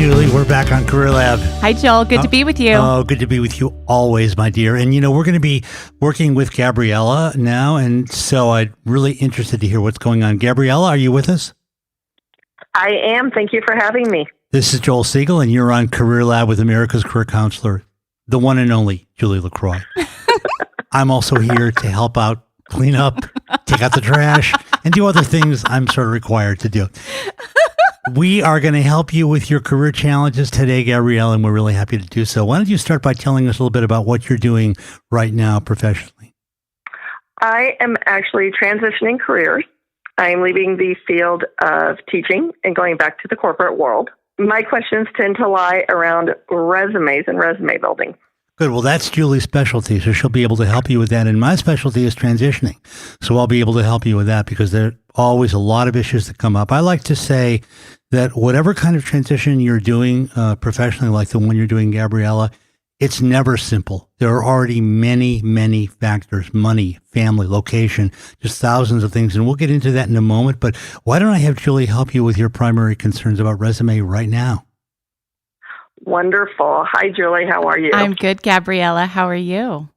Julie. We're back on Career Lab. Hi, Joel. Good to be with you. Oh, good to be with you always, my dear. And, we're going to be working with Gabriella now, and so I'm really interested to hear what's going on. Gabriella, are you with us? I am. Thank you for having me. This is Joel Siegel, and you're on Career Lab with America's Career Counselor, the one and only Julie LaCroix. I'm also here to help out, clean up, take out the trash, and do other things I'm sort of required to do. We are going to help you with your career challenges today, Gabrielle, and we're really happy to do so. Why don't you start by telling us a little bit about what you're doing right now professionally? I am actually transitioning careers. I am leaving the field of teaching and going back to the corporate world. My questions tend to lie around resumes and resume building. Good. Well, that's Julie's specialty, so she'll be able to help you with that. And my specialty is transitioning, so I'll be able to help you with that because there are always a lot of issues that come up. I like to say that whatever kind of transition you're doing professionally, like the one you're doing, Gabriella, it's never simple. There are already many, many factors: money, family, location, just thousands of things. And we'll get into that in a moment. But why don't I have Julie help you with your primary concerns about resume right now? Wonderful. Hi, Julie. How are you? I'm good, Gabriella. How are you?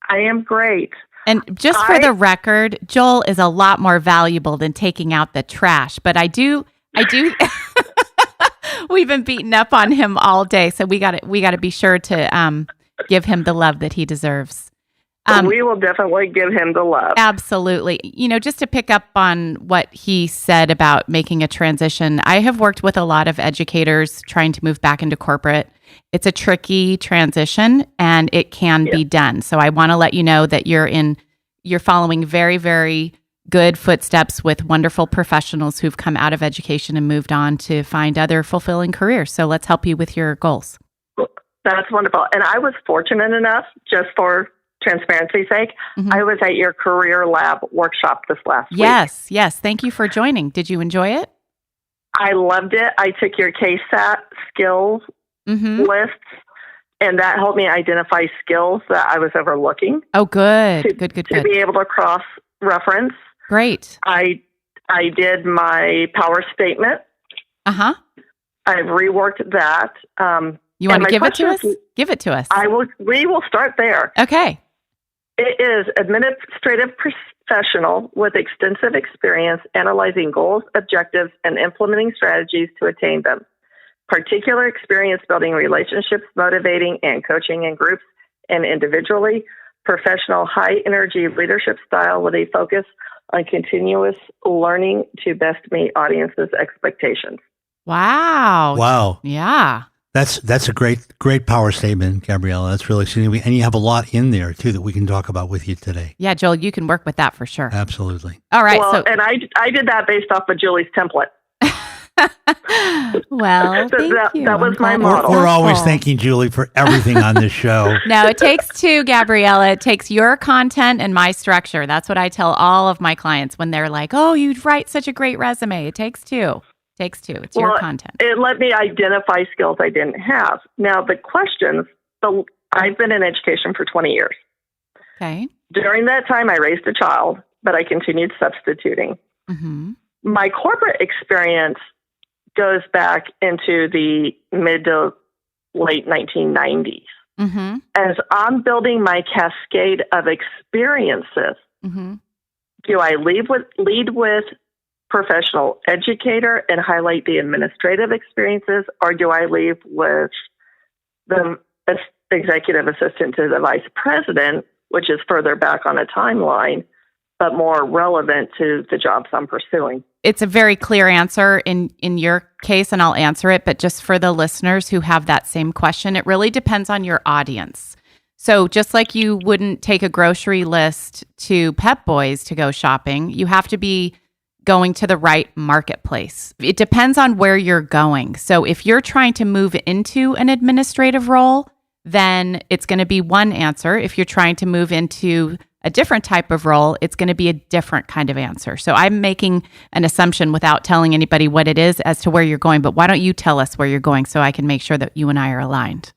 I am great. And just for the record, Joel is a lot more valuable than taking out the trash. But I do. We've been beating up on him all day, so we got to be sure to give him the love that he deserves. We will definitely give him the love. Absolutely. Just to pick up on what he said about making a transition, I have worked with a lot of educators trying to move back into corporate. It's a tricky transition, and it can be done. So I want to let you know that you're following very, very good footsteps with wonderful professionals who've come out of education and moved on to find other fulfilling careers. So let's help you with your goals. That's wonderful. And I was fortunate enough, just for transparency's sake, I was at your Career Lab workshop this last week. Yes. Thank you for joining. Did you enjoy it? I loved it. I took your CASAT skills lists, and that helped me identify skills that I was overlooking. Oh, good. Good. To be able to cross-reference. Great. I did my power statement. Uh-huh. I've reworked that. You want to give it to us? Give it to us. We will start there. Okay. It is administrative professional with extensive experience analyzing goals, objectives, and implementing strategies to attain them. Particular experience building relationships, motivating and coaching in groups and individually. Professional high-energy leadership style with a focus on continuous learning to best meet audiences' expectations. Wow. Yeah. That's a great power statement, Gabriella. That's really significant. And you have a lot in there, too, that we can talk about with you today. Yeah, Joel, you can work with that for sure. Absolutely. All right. Well, and I did that based off of Julie's template. Well, thank you. That was my model. We're always thanking Julie for everything on this show. No, it takes two, Gabriella. It takes your content and my structure. That's what I tell all of my clients when they're like, oh, you write such a great resume. It takes two. It's your content. It let me identify skills I didn't have. Now, the questions, I've been in education for 20 years. Okay. During that time, I raised a child, but I continued substituting. Mm-hmm. My corporate experience goes back into the mid to late 1990s. Mm-hmm. As I'm building my cascade of experiences, do I lead with professional educator and highlight the administrative experiences, or do I leave with the executive assistant to the vice president, which is further back on a timeline, but more relevant to the jobs I'm pursuing? It's a very clear answer in your case, and I'll answer it. But just for the listeners who have that same question, it really depends on your audience. So just like you wouldn't take a grocery list to Pep Boys to go shopping, you have to be going to the right marketplace. It depends on where you're going. So if you're trying to move into an administrative role, then it's going to be one answer. If you're trying to move into a different type of role, it's going to be a different kind of answer. So I'm making an assumption without telling anybody what it is as to where you're going, but why don't you tell us where you're going so I can make sure that you and I are aligned?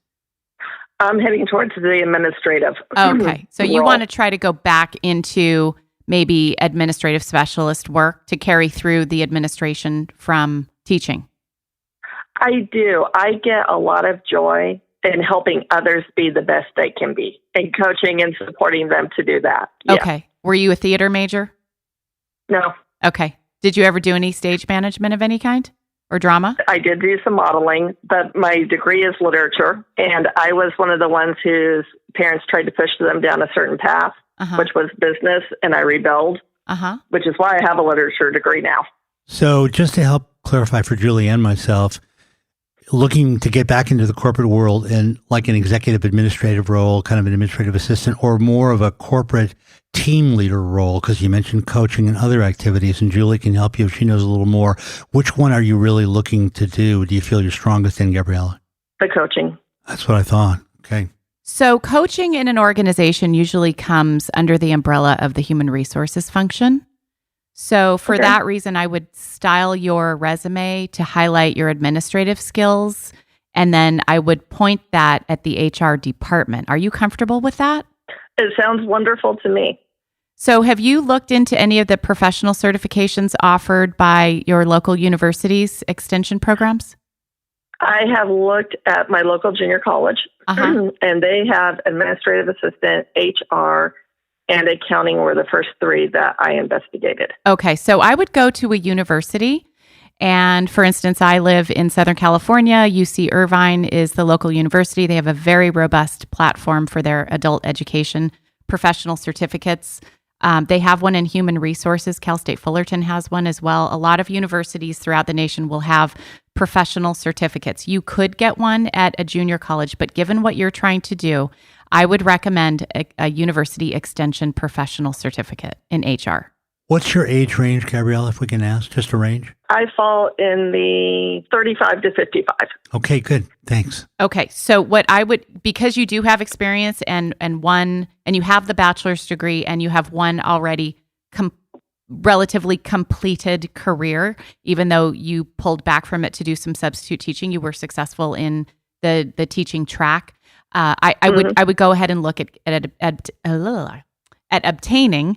I'm heading towards the administrative Okay. So you role. want to try to go back into maybe administrative specialist work to carry through the administration from teaching? I do. I get a lot of joy in helping others be the best they can be and coaching and supporting them to do that. Yeah. Okay. Were you a theater major? No, Okay. Did you ever do any stage management of any kind or drama? I did do some modeling, but my degree is literature. And I was one of the ones whose parents tried to push them down a certain path, which was business. And I rebelled, which is why I have a literature degree now. So just to help clarify for Julie and myself, looking to get back into the corporate world and like an executive administrative role, kind of an administrative assistant, or more of a corporate team leader role, because you mentioned coaching and other activities, and Julie can help you if she knows a little more. Which one are you really looking to do? Do you feel you're strongest in, Gabriella? The coaching. That's what I thought. Okay. So coaching in an organization usually comes under the umbrella of the human resources function. So for that reason, I would style your resume to highlight your administrative skills, and then I would point that at the HR department. Are you comfortable with that? It sounds wonderful to me. So have you looked into any of the professional certifications offered by your local university's extension programs? I have looked at my local junior college, and they have administrative assistant, HR, and accounting were the first three that I investigated. Okay, so I would go to a university. And for instance, I live in Southern California. UC Irvine is the local university. They have a very robust platform for their adult education professional certificates. They have one in human resources. Cal State Fullerton has one as well. A lot of universities throughout the nation will have professional certificates. You could get one at a junior college, but given what you're trying to do, I would recommend a university extension professional certificate in HR. What's your age range, Gabriella, if we can ask? Just a range? I fall in the 35 to 55. Okay, good. Thanks. Okay, so what I would, because you do have experience and you have the bachelor's degree and you have one already relatively completed career, even though you pulled back from it to do some substitute teaching, you were successful in the teaching track. I would go ahead and look at obtaining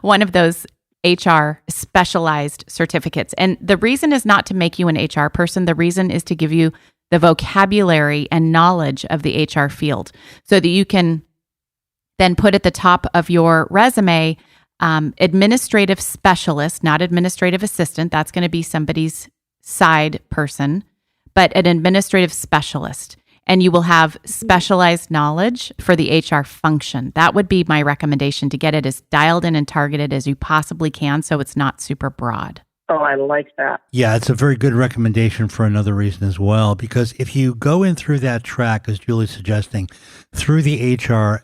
one of those HR specialized certificates. And the reason is not to make you an HR person. The reason is to give you the vocabulary and knowledge of the HR field so that you can then put at the top of your resume, administrative specialist, not administrative assistant. That's going to be somebody's side person, but an administrative specialist. And you will have specialized knowledge for the HR function. That would be my recommendation, to get it as dialed in and targeted as you possibly can so it's not super broad. Oh, I like that. Yeah, it's a very good recommendation for another reason as well, because if you go in through that track, as Julie's suggesting, through the HR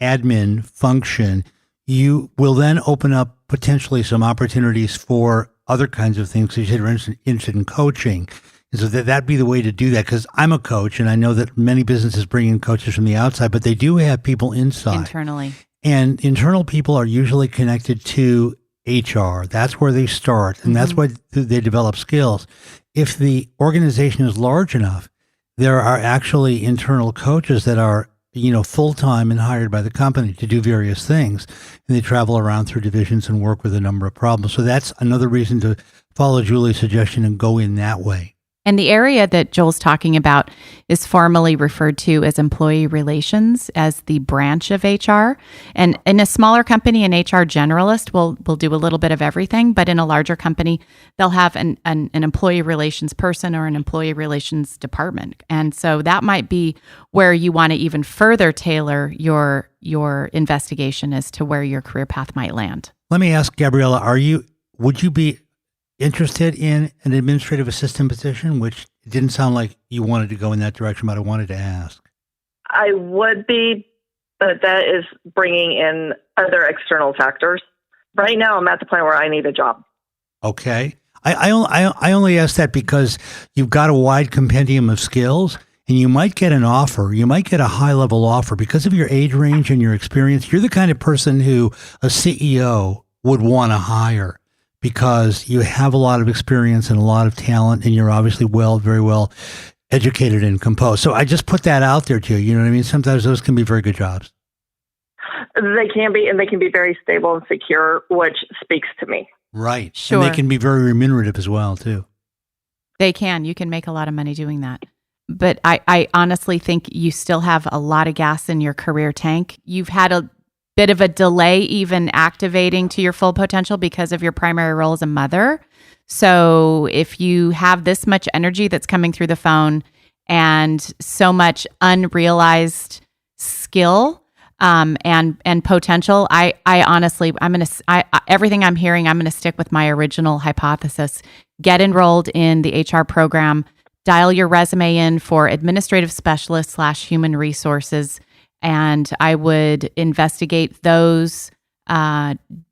admin function, you will then open up potentially some opportunities for other kinds of things. So you said you're interested in coaching. And so that'd be the way to do that, because I'm a coach and I know that many businesses bring in coaches from the outside, but they do have people inside. Internally. And internal people are usually connected to HR. That's where they start, and that's why they develop skills. If the organization is large enough, there are actually internal coaches that are, full-time and hired by the company to do various things. And they travel around through divisions and work with a number of problems. So that's another reason to follow Julie's suggestion and go in that way. And the area that Joel's talking about is formally referred to as employee relations, as the branch of HR. And in a smaller company, an HR generalist will do a little bit of everything. But in a larger company, they'll have an employee relations person or an employee relations department. And so that might be where you want to even further tailor your investigation as to where your career path might land. Let me ask, Gabriella, would you be interested in an administrative assistant position, which didn't sound like you wanted to go in that direction, but I wanted to ask? I would be, but that is bringing in other external factors. Right now, I'm at the point where I need a job. Okay. I only ask that because you've got a wide compendium of skills, and you might get an offer. You might get a high-level offer because of your age range and your experience. You're the kind of person who a CEO would want to hire, because you have a lot of experience and a lot of talent, and you're obviously very well educated and composed. So I just put that out there to you. You know what I mean? Sometimes those can be very good jobs. They can be, and they can be very stable and secure, which speaks to me. Right. Sure. And they can be very remunerative as well, too. They can. You can make a lot of money doing that. But I honestly think you still have a lot of gas in your career tank. You've had a bit of a delay even activating to your full potential because of your primary role as a mother. So if you have this much energy that's coming through the phone and so much unrealized skill and potential, I honestly, everything I'm hearing, I'm going to stick with my original hypothesis. Get enrolled in the HR program. Dial your resume in for administrative specialist / human resources, and I would investigate those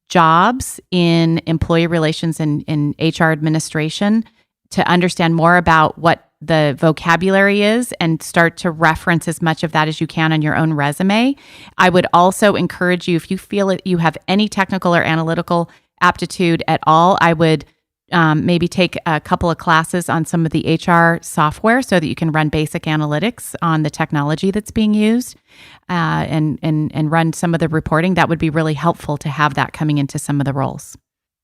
jobs in employee relations and in HR administration to understand more about what the vocabulary is and start to reference as much of that as you can on your own resume. I would also encourage you, if you feel that you have any technical or analytical aptitude at all, I would maybe take a couple of classes on some of the HR software so that you can run basic analytics on the technology that's being used and run some of the reporting. That would be really helpful to have that coming into some of the roles.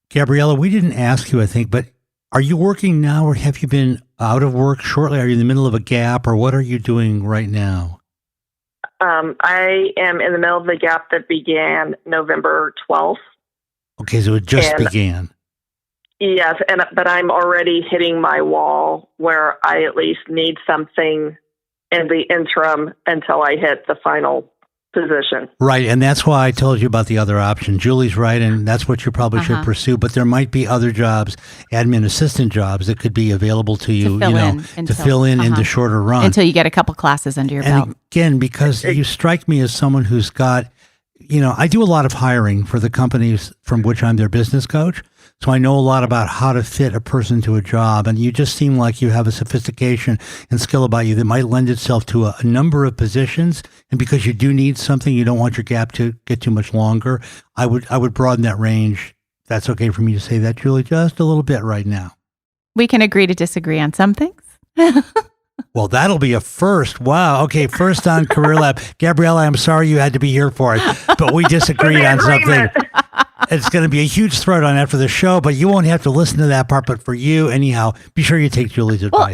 Gabriella, we didn't ask you, I think, but are you working now or have you been out of work shortly? Are you in the middle of a gap or what are you doing right now? I am in the middle of the gap that began November 12th. Okay, so it just began. Yes, but I'm already hitting my wall where I at least need something in the interim until I hit the final position. Right, and that's why I told you about the other option. Julie's right, and that's what you probably should pursue. But there might be other jobs, admin assistant jobs, that could be available to you, to fill in the shorter run. Until you get a couple classes under your belt. And again, because you strike me as someone who's got, I do a lot of hiring for the companies from which I'm their business coach. So I know a lot about how to fit a person to a job. And you just seem like you have a sophistication and skill about you that might lend itself to a number of positions. And because you do need something, you don't want your gap to get too much longer. I would broaden that range. That's okay for me to say that, Julie, just a little bit right now. We can agree to disagree on some things. Well, that'll be a first. Wow. Okay, first on Career Lab. Gabriella, I'm sorry you had to be here for it, but we disagreed on something. It's going to be a huge thread on after the show, but you won't have to listen to that part. But for you, anyhow, be sure you take Julie's advice.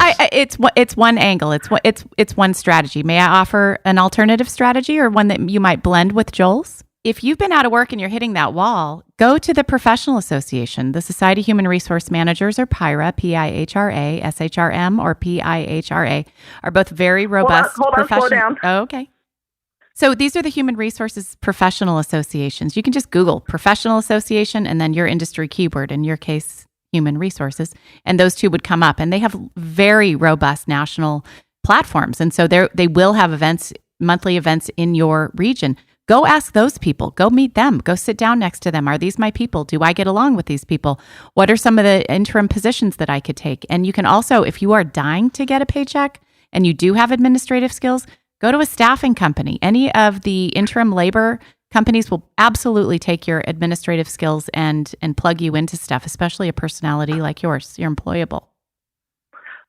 Well, it's one angle. It's one strategy. May I offer an alternative strategy or one that you might blend with Joel's? If you've been out of work and you're hitting that wall, go to the professional association. The Society of Human Resource Managers, or PIHRA, PIHRA, SHRM, or PIHRA, are both very robust. Hold on, slow down. Oh, okay. So these are the human resources professional associations. You can just Google professional association and then your industry keyword, in your case, human resources, and those two would come up. And they have very robust national platforms. And so they will have events, monthly events in your region. Go ask those people. Go meet them. Go sit down next to them. Are these my people? Do I get along with these people? What are some of the interim positions that I could take? And you can also, if you are dying to get a paycheck and you do have administrative skills, go to a staffing company. Any of the interim labor companies will absolutely take your administrative skills and plug you into stuff, especially a personality like yours. You're employable.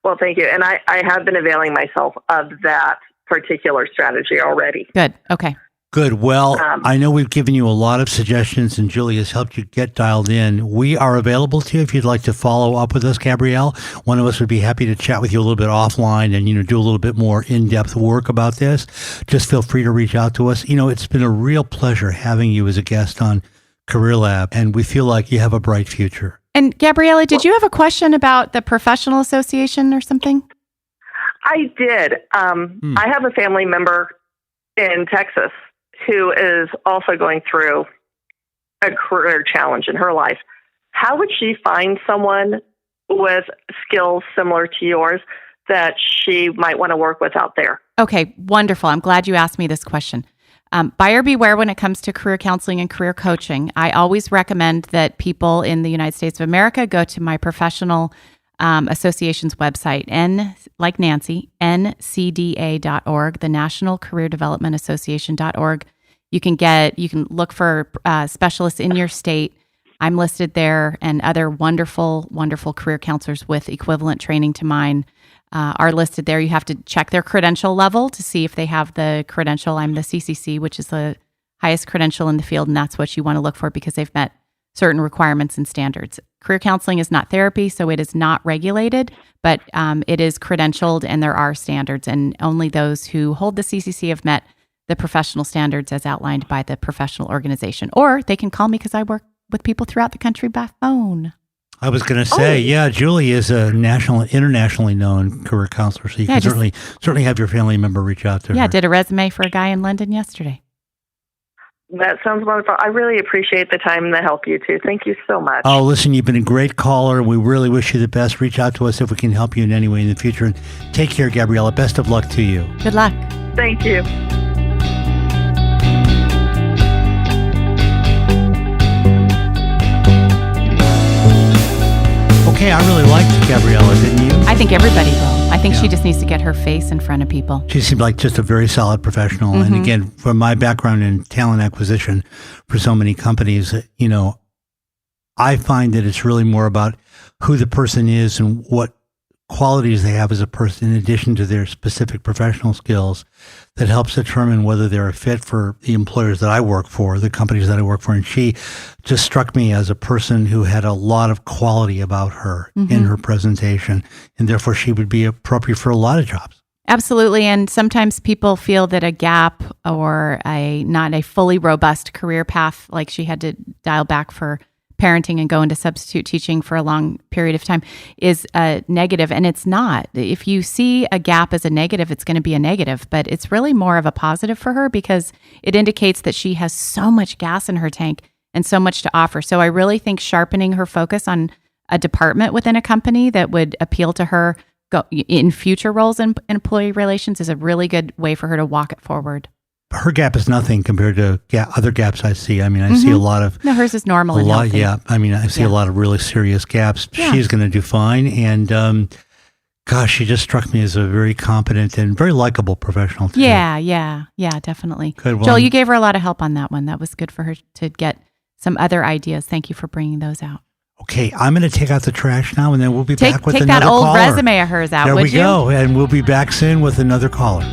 Well, thank you. And I have been availing myself of that particular strategy already. Good. Okay. Good. Well, I know we've given you a lot of suggestions and Julie has helped you get dialed in. We are available to you if you'd like to follow up with us, Gabrielle. One of us would be happy to chat with you a little bit offline and, do a little bit more in-depth work about this. Just feel free to reach out to us. It's been a real pleasure having you as a guest on Career Lab, and we feel like you have a bright future. And Gabriella, did you have a question about the professional association or something? I did. I have a family member in Texas who is also going through a career challenge in her life. How would she find someone with skills similar to yours that she might want to work with out there? Okay, wonderful. I'm glad you asked me this question. Buyer beware when it comes to career counseling and career coaching. I always recommend that people in the United States of America go to my professional association's website, like Nancy, ncda.org, the National Career Development Association.org. You can look for specialists in your state. I'm listed there, and other wonderful, wonderful career counselors with equivalent training to mine are listed there. You have to check their credential level to see if they have the credential. I'm the CCC, which is the highest credential in the field, and that's what you want to look for because they've met certain requirements and standards. Career counseling is not therapy, so it is not regulated, but it is credentialed and there are standards, and only those who hold the CCC have met the professional standards as outlined by the professional organization. Or they can call me because I work with people throughout the country by phone. I was going to say, yeah, Julie is a internationally known career counselor, so you can certainly have your family member reach out to her. Yeah, did a resume for a guy in London yesterday. That sounds wonderful. I really appreciate the time and the help, you two. Thank you so much. Oh, listen, you've been a great caller. We really wish you the best. Reach out to us if we can help you in any way in the future. And take care, Gabriella. Best of luck to you. Good luck. Thank you. Okay, I really liked Gabriella, didn't you? I think everybody will. I think she just needs to get her face in front of people. She seemed like just a very solid professional. And again, from my background in talent acquisition for so many companies, I find that it's really more about who the person is and what qualities they have as a person in addition to their specific professional skills that helps determine whether they're a fit for the employers that I work for, the companies that I work for. And she just struck me as a person who had a lot of quality about her in her presentation, and therefore she would be appropriate for a lot of jobs. Absolutely. And sometimes people feel that a gap or not a fully robust career path, like she had to dial back for parenting and go into substitute teaching for a long period of time, is a negative. And it's not. If you see a gap as a negative, it's going to be a negative, but it's really more of a positive for her because it indicates that she has so much gas in her tank and so much to offer. So I really think sharpening her focus on a department within a company that would appeal to her in future roles in employee relations is a really good way for her to walk it forward. Her gap is nothing compared to other gaps I see. I mean, I see a lot of... No, hers is normal and healthy. Yeah. I mean, I see a lot of really serious gaps. Yeah. She's going to do fine. And gosh, she just struck me as a very competent and very likable professional too. Yeah, definitely. Good one. Joel, you gave her a lot of help on that one. That was good for her to get some other ideas. Thank you for bringing those out. Okay, I'm going to take out the trash now, and then we'll be back with another caller. Take that old resume of hers out, There would we you? go, and we'll be back soon with another caller.